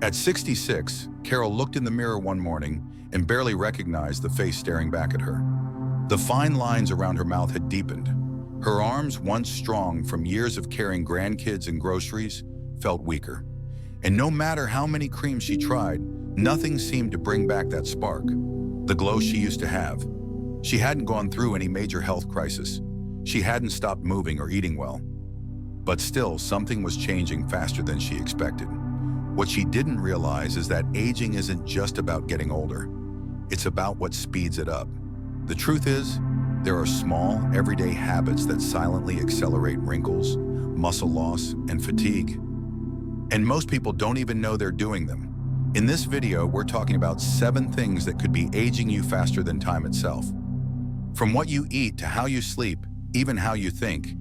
At 66, Carol looked in the mirror one morning and barely recognized the face staring back at her. The fine lines around her mouth had deepened. Her arms, once strong from years of carrying grandkids and groceries, felt weaker. And no matter how many creams she tried, nothing seemed to bring back that spark, the glow she used to have. She hadn't gone through any major health crisis. She hadn't stopped moving or eating well. But still, something was changing faster than she expected. What she didn't realize is that aging isn't just about getting older. It's about what speeds it up. The truth is, there are small, everyday habits that silently accelerate wrinkles, muscle loss, and fatigue. And most people don't even know they're doing them. In this video, we're talking about 7 things that could be aging you faster than time itself. From what you eat to how you sleep, even how you think,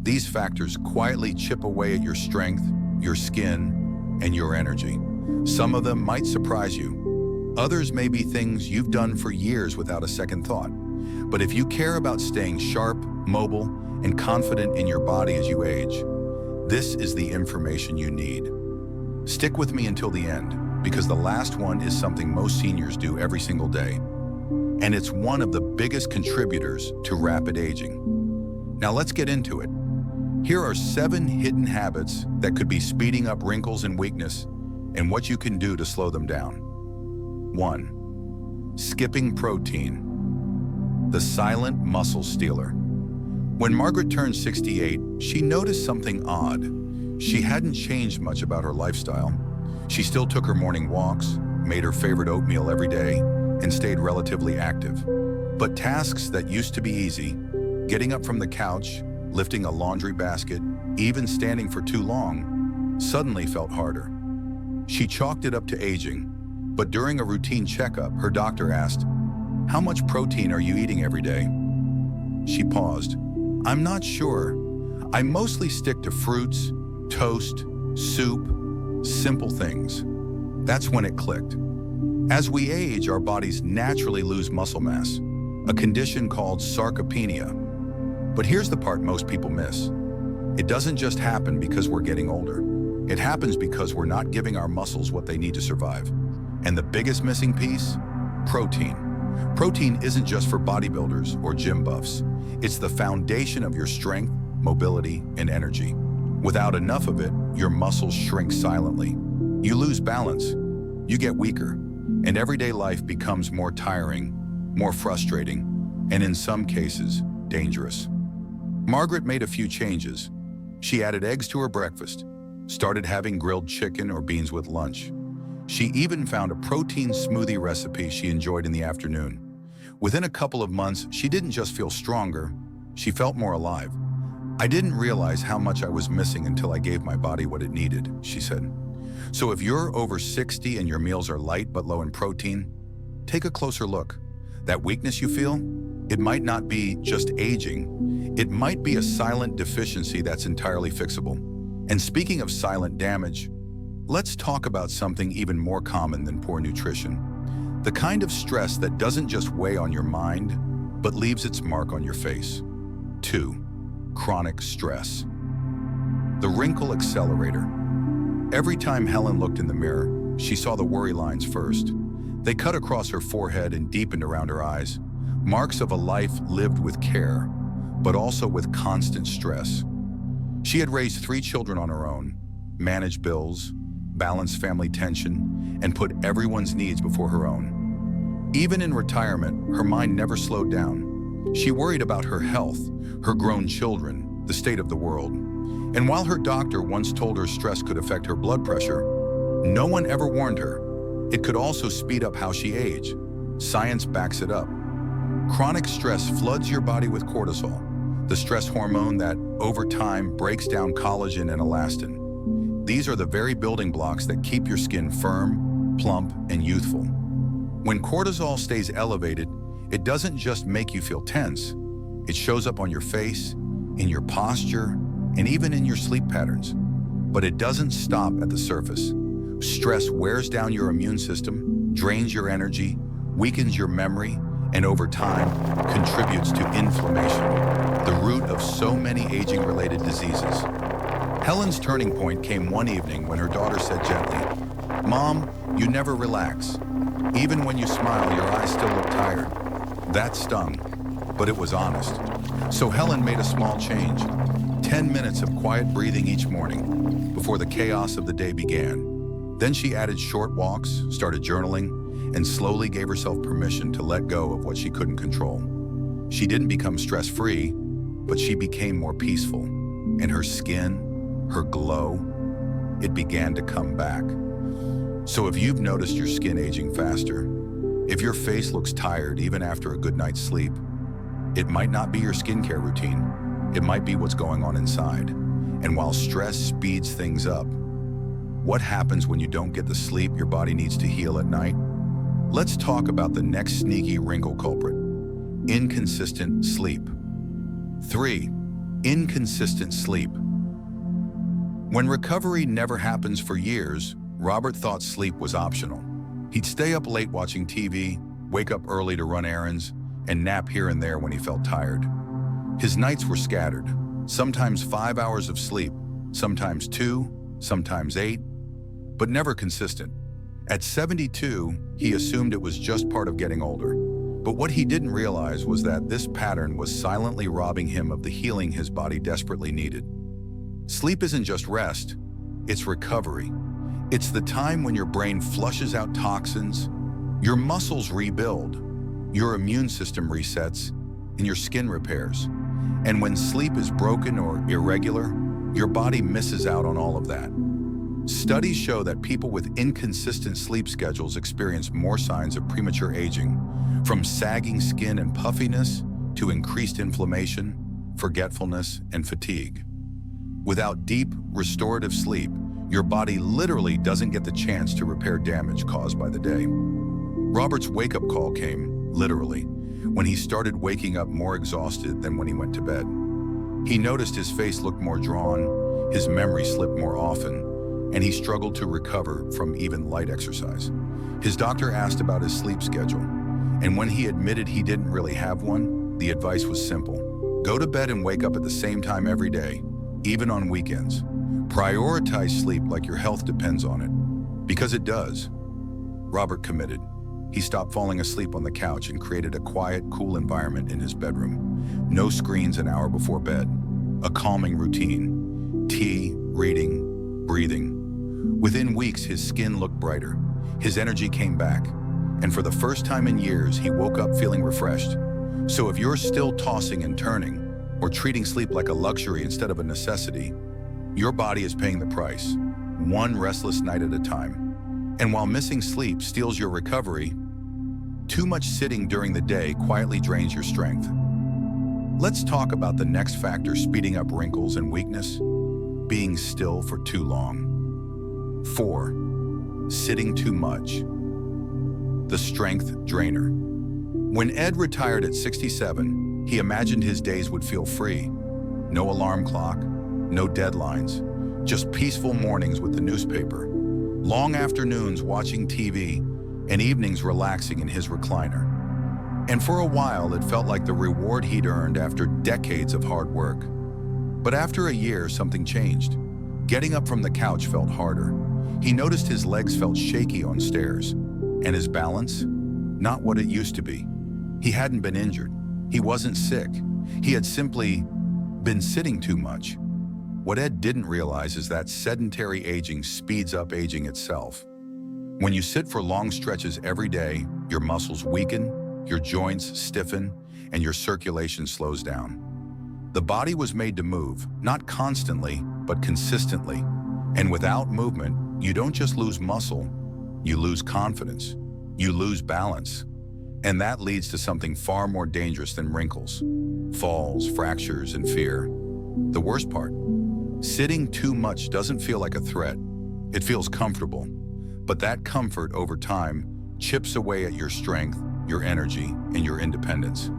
these factors quietly chip away at your strength, your skin, and your energy. Some of them might surprise you. Others may be things you've done for years without a second thought. But if you care about staying sharp, mobile, and confident in your body as you age, this is the information you need. Stick with me until the end, because the last one is something most seniors do every single day. And it's one of the biggest contributors to rapid aging. Now let's get into it. Here are 7 hidden habits that could be speeding up wrinkles and weakness, and what you can do to slow them down. 1. Skipping protein. The silent muscle stealer. When Margaret turned 68, she noticed something odd. She hadn't changed much about her lifestyle. She still took her morning walks, made her favorite oatmeal every day, and stayed relatively active. But tasks that used to be easy, getting up from the couch, lifting a laundry basket, even standing for too long, suddenly felt harder. She chalked it up to aging, but during a routine checkup, her doctor asked, "How much protein are you eating every day?" She paused. "I'm not sure. I mostly stick to fruits, toast, soup, simple things." That's when it clicked. As we age, our bodies naturally lose muscle mass, a condition called sarcopenia. But here's the part most people miss. It doesn't just happen because we're getting older. It happens because we're not giving our muscles what they need to survive. And the biggest missing piece? Protein. Protein isn't just for bodybuilders or gym buffs. It's the foundation of your strength, mobility, and energy. Without enough of it, your muscles shrink silently. You lose balance, you get weaker, and everyday life becomes more tiring, more frustrating, and in some cases, dangerous. Margaret made a few changes. She added eggs to her breakfast, started having grilled chicken or beans with lunch. She even found a protein smoothie recipe she enjoyed in the afternoon. Within a couple of months, she didn't just feel stronger, she felt more alive. "I didn't realize how much I was missing until I gave my body what it needed," she said. So if you're over 60 and your meals are light but low in protein, take a closer look. That weakness you feel? It might not be just aging. It might be a silent deficiency that's entirely fixable. And speaking of silent damage, let's talk about something even more common than poor nutrition. The kind of stress that doesn't just weigh on your mind, but leaves its mark on your face. 2. Chronic stress. The wrinkle accelerator. Every time Helen looked in the mirror, she saw the worry lines first. They cut across her forehead and deepened around her eyes. Marks of a life lived with care, but also with constant stress. She had raised 3 children on her own, managed bills, balanced family tension, and put everyone's needs before her own. Even in retirement, her mind never slowed down. She worried about her health, her grown children, the state of the world. And while her doctor once told her stress could affect her blood pressure, no one ever warned her it could also speed up how she aged. Science backs it up. Chronic stress floods your body with cortisol, the stress hormone that, over time, breaks down collagen and elastin. These are the very building blocks that keep your skin firm, plump, and youthful. When cortisol stays elevated, it doesn't just make you feel tense. It shows up on your face, in your posture, and even in your sleep patterns. But it doesn't stop at the surface. Stress wears down your immune system, drains your energy, weakens your memory, and over time, contributes to inflammation, the root of so many aging-related diseases. Helen's turning point came one evening when her daughter said gently, "Mom, you never relax. Even when you smile, your eyes still look tired." That stung, but it was honest. So Helen made a small change. 10 minutes of quiet breathing each morning before the chaos of the day began. Then she added short walks, started journaling, and slowly gave herself permission to let go of what she couldn't control. She didn't become stress-free, but she became more peaceful. And her skin, her glow, it began to come back. So if you've noticed your skin aging faster, if your face looks tired even after a good night's sleep, it might not be your skincare routine. It might be what's going on inside. And while stress speeds things up, what happens when you don't get the sleep your body needs to heal at night? Let's talk about the next sneaky wrinkle culprit: inconsistent sleep. 3. Inconsistent sleep. When recovery never happens for years, Robert thought sleep was optional. He'd stay up late watching TV, wake up early to run errands, and nap here and there when he felt tired. His nights were scattered, sometimes 5 hours of sleep, sometimes 2, sometimes 8, but never consistent. At 72, he assumed it was just part of getting older. But what he didn't realize was that this pattern was silently robbing him of the healing his body desperately needed. Sleep isn't just rest, it's recovery. It's the time when your brain flushes out toxins, your muscles rebuild, your immune system resets, and your skin repairs. And when sleep is broken or irregular, your body misses out on all of that. Studies show that people with inconsistent sleep schedules experience more signs of premature aging, from sagging skin and puffiness to increased inflammation, forgetfulness, and fatigue. Without deep, restorative sleep, your body literally doesn't get the chance to repair damage caused by the day. Robert's wake-up call came, literally, when he started waking up more exhausted than when he went to bed. He noticed his face looked more drawn, his memory slipped more often, and he struggled to recover from even light exercise. His doctor asked about his sleep schedule, and when he admitted he didn't really have one, the advice was simple: go to bed and wake up at the same time every day, even on weekends. Prioritize sleep like your health depends on it, because it does. Robert committed. He stopped falling asleep on the couch and created a quiet, cool environment in his bedroom. No screens an hour before bed. A calming routine. Tea, reading, breathing. Within weeks, his skin looked brighter. His energy came back. And for the first time in years, he woke up feeling refreshed. So if you're still tossing and turning, or treating sleep like a luxury instead of a necessity, your body is paying the price, one restless night at a time. And while missing sleep steals your recovery, too much sitting during the day quietly drains your strength. Let's talk about the next factor speeding up wrinkles and weakness: being still for too long. 4. Sitting too much. The strength drainer. When Ed retired at 67, he imagined his days would feel free. No alarm clock, no deadlines, just peaceful mornings with the newspaper, long afternoons watching TV, and evenings relaxing in his recliner. And for a while, it felt like the reward he'd earned after decades of hard work. But after a year, something changed. Getting up from the couch felt harder. He noticed his legs felt shaky on stairs, and his balance, not what it used to be. He hadn't been injured. He wasn't sick. He had simply been sitting too much. What Ed didn't realize is that sedentary aging speeds up aging itself. When you sit for long stretches every day, your muscles weaken, your joints stiffen, and your circulation slows down. The body was made to move, not constantly, but consistently. And without movement, you don't just lose muscle, you lose confidence, you lose balance. And that leads to something far more dangerous than wrinkles: falls, fractures, and fear. The worst part: sitting too much doesn't feel like a threat. It feels comfortable. But that comfort over time chips away at your strength, your energy, and your independence.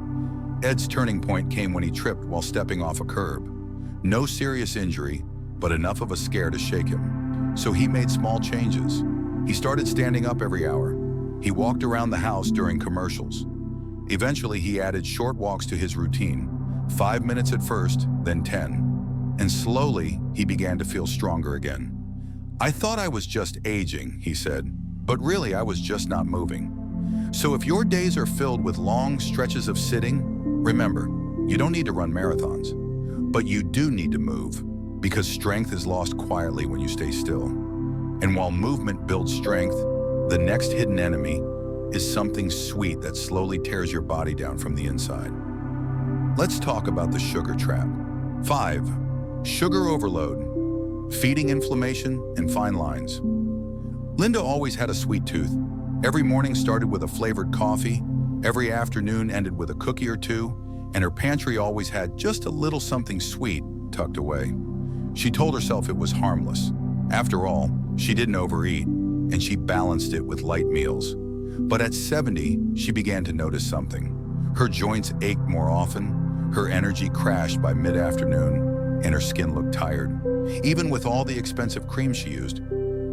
Ed's turning point came when he tripped while stepping off a curb. No serious injury, but enough of a scare to shake him. So he made small changes. He started standing up every hour. He walked around the house during commercials. Eventually, he added short walks to his routine, 5 minutes at first, then 10. And slowly, he began to feel stronger again. "I thought I was just aging," he said, "but really I was just not moving." So if your days are filled with long stretches of sitting, remember, you don't need to run marathons, but you do need to move, because strength is lost quietly when you stay still. And while movement builds strength, the next hidden enemy is something sweet that slowly tears your body down from the inside. Let's talk about the sugar trap. 5. Sugar overload, feeding inflammation and fine lines. Linda always had a sweet tooth. Every morning started with a flavored coffee, every afternoon ended with a cookie or two, and her pantry always had just a little something sweet tucked away. She told herself it was harmless. After all, she didn't overeat, and she balanced it with light meals. But at 70, she began to notice something. Her joints ached more often, her energy crashed by mid-afternoon, and her skin looked tired, even with all the expensive cream she used.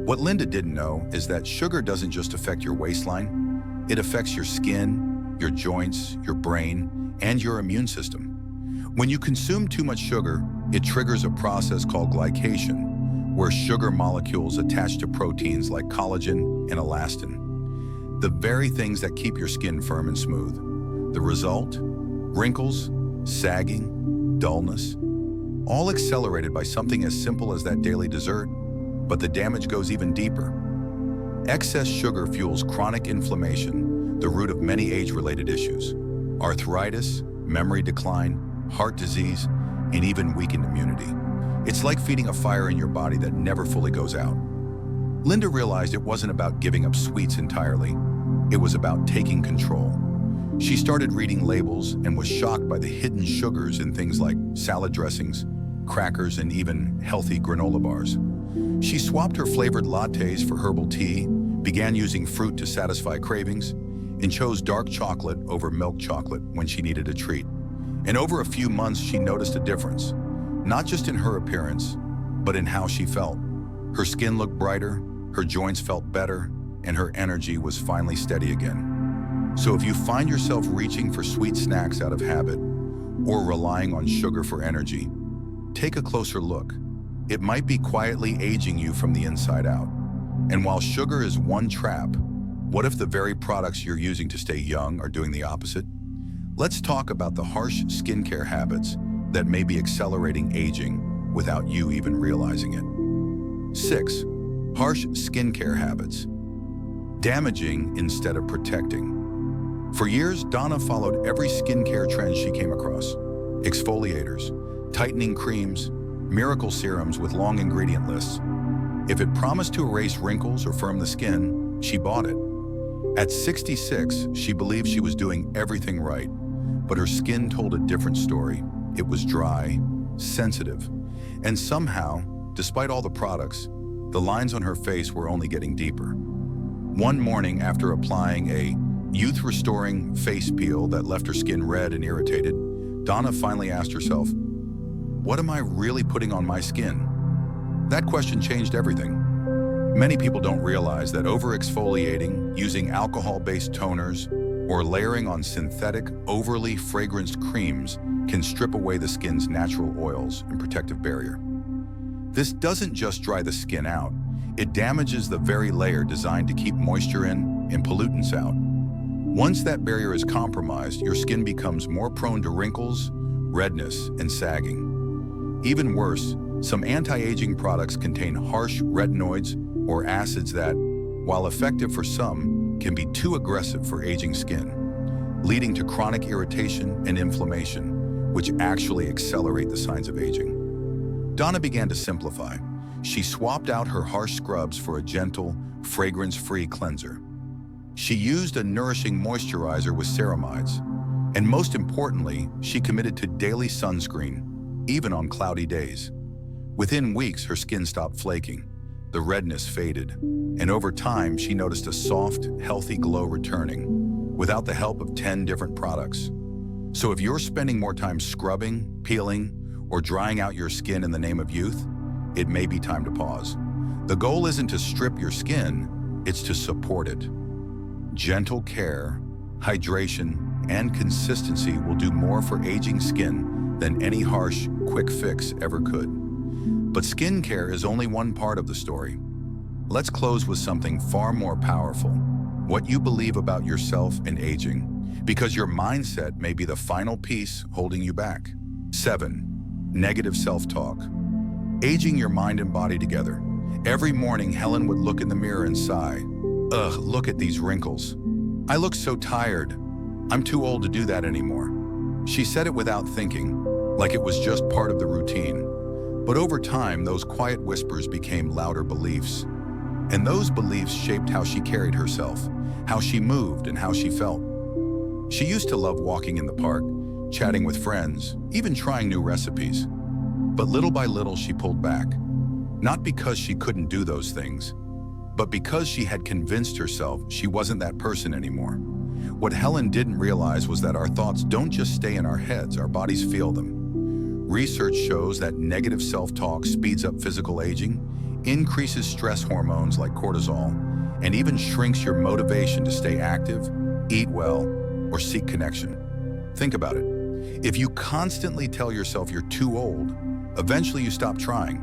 What Linda didn't know is that sugar doesn't just affect your waistline, it affects your skin, your joints, your brain, and your immune system. When you consume too much sugar, it triggers a process called glycation, where sugar molecules attach to proteins like collagen and elastin, the very things that keep your skin firm and smooth. The result? Wrinkles, sagging, dullness, all accelerated by something as simple as that daily dessert. But the damage goes even deeper. Excess sugar fuels chronic inflammation, the root of many age-related issues: arthritis, memory decline, heart disease, and even weakened immunity. It's like feeding a fire in your body that never fully goes out. Linda realized it wasn't about giving up sweets entirely. It was about taking control. She started reading labels and was shocked by the hidden sugars in things like salad dressings, crackers, and even healthy granola bars. She swapped her flavored lattes for herbal tea, began using fruit to satisfy cravings, and chose dark chocolate over milk chocolate when she needed a treat. And over a few months, she noticed a difference, not just in her appearance, but in how she felt. Her skin looked brighter, her joints felt better, and her energy was finally steady again. So if you find yourself reaching for sweet snacks out of habit or relying on sugar for energy, take a closer look. It might be quietly aging you from the inside out. And while sugar is one trap, what if the very products you're using to stay young are doing the opposite? Let's talk about the harsh skincare habits that may be accelerating aging without you even realizing it. 6. Harsh skincare habits. Damaging instead of protecting. For years, Donna followed every skincare trend she came across. Exfoliators, tightening creams, miracle serums with long ingredient lists. If it promised to erase wrinkles or firm the skin, she bought it. At 66, she believed she was doing everything right, but her skin told a different story. It was dry, sensitive, and somehow, despite all the products, the lines on her face were only getting deeper. One morning, after applying a youth-restoring face peel that left her skin red and irritated, Donna finally asked herself, "What am I really putting on my skin?" That question changed everything. Many people don't realize that over-exfoliating, using alcohol-based toners, or layering on synthetic, overly fragranced creams can strip away the skin's natural oils and protective barrier. This doesn't just dry the skin out, it damages the very layer designed to keep moisture in and pollutants out. Once that barrier is compromised, your skin becomes more prone to wrinkles, redness, and sagging. Even worse, some anti-aging products contain harsh retinoids or acids that, while effective for some, can be too aggressive for aging skin, leading to chronic irritation and inflammation, which actually accelerate the signs of aging. Donna began to simplify. She swapped out her harsh scrubs for a gentle, fragrance-free cleanser. She used a nourishing moisturizer with ceramides, and most importantly, she committed to daily sunscreen, even on cloudy days. Within weeks, her skin stopped flaking, the redness faded, and over time, she noticed a soft, healthy glow returning, without the help of 10 different products. So if you're spending more time scrubbing, peeling, or drying out your skin in the name of youth, it may be time to pause. The goal isn't to strip your skin, it's to support it. Gentle care, hydration, and consistency will do more for aging skin than any harsh, quick fix ever could. But skincare is only one part of the story. Let's close with something far more powerful: what you believe about yourself and aging, because your mindset may be the final piece holding you back. 7. Negative self-talk. Aging your mind and body together. Every morning, Helen would look in the mirror and sigh. Ugh, look at these wrinkles. I look so tired. I'm too old to do that anymore. She said it without thinking, like it was just part of the routine. But over time, those quiet whispers became louder beliefs. And those beliefs shaped how she carried herself, how she moved, and how she felt. She used to love walking in the park, chatting with friends, even trying new recipes. But little by little, she pulled back. Not because she couldn't do those things, but because she had convinced herself she wasn't that person anymore. What Helen didn't realize was that our thoughts don't just stay in our heads, our bodies feel them. Research shows that negative self-talk speeds up physical aging, increases stress hormones like cortisol, and even shrinks your motivation to stay active, eat well, or seek connection. Think about it. If you constantly tell yourself you're too old, eventually you stop trying.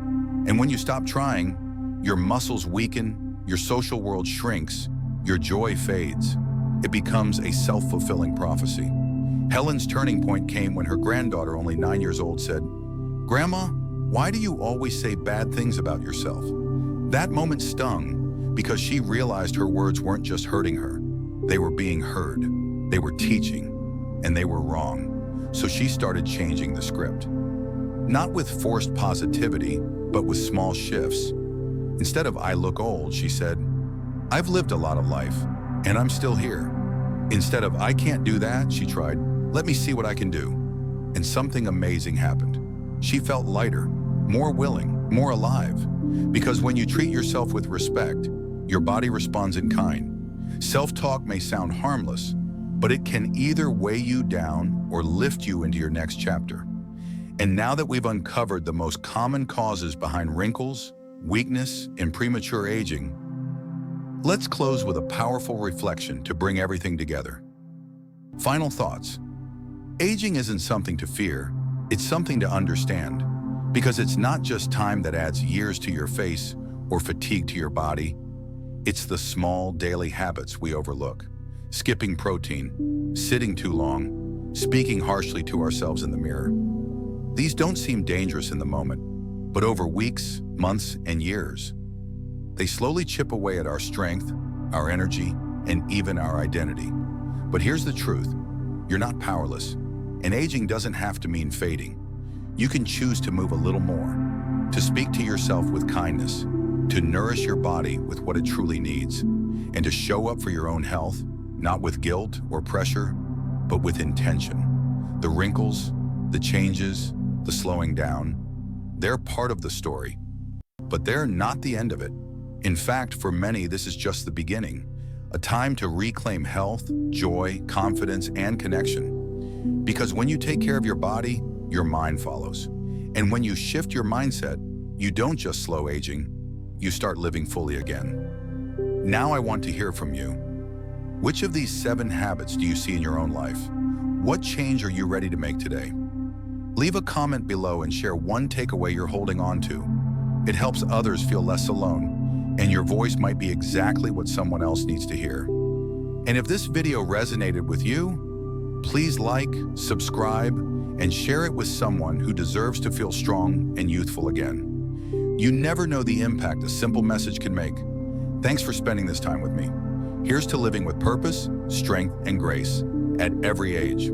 And when you stop trying, your muscles weaken, your social world shrinks, your joy fades. It becomes a self-fulfilling prophecy. Helen's turning point came when her granddaughter, only 9 years old, said, "Grandma, why do you always say bad things about yourself?" That moment stung because she realized her words weren't just hurting her. They were being heard, they were teaching, and they were wrong. So she started changing the script. Not with forced positivity, but with small shifts. Instead of "I look old," she said, "I've lived a lot of life, and I'm still here." Instead of "I can't do that," she tried, "Let me see what I can do." And something amazing happened. She felt lighter, more willing, more alive. Because when you treat yourself with respect, your body responds in kind. Self-talk may sound harmless, but it can either weigh you down or lift you into your next chapter. And now that we've uncovered the most common causes behind wrinkles, weakness, and premature aging, let's close with a powerful reflection to bring everything together. Final thoughts. Aging isn't something to fear, it's something to understand. Because it's not just time that adds years to your face or fatigue to your body. It's the small daily habits we overlook. Skipping protein, sitting too long, speaking harshly to ourselves in the mirror. These don't seem dangerous in the moment, but over weeks, months, and years, they slowly chip away at our strength, our energy, and even our identity. But here's the truth. You're not powerless, and aging doesn't have to mean fading. You can choose to move a little more, to speak to yourself with kindness, to nourish your body with what it truly needs, and to show up for your own health, not with guilt or pressure, but with intention. The wrinkles, the changes, the slowing down, they're part of the story, but they're not the end of it. In fact, for many, this is just the beginning, a time to reclaim health, joy, confidence, and connection. Because when you take care of your body, your mind follows. And when you shift your mindset, you don't just slow aging, you start living fully again. Now I want to hear from you. Which of these 7 habits do you see in your own life? What change are you ready to make today? Leave a comment below and share one takeaway you're holding on to. It helps others feel less alone, and your voice might be exactly what someone else needs to hear. And if this video resonated with you, please like, subscribe, and share it with someone who deserves to feel strong and youthful again. You never know the impact a simple message can make. Thanks for spending this time with me. Here's to living with purpose, strength, and grace at every age.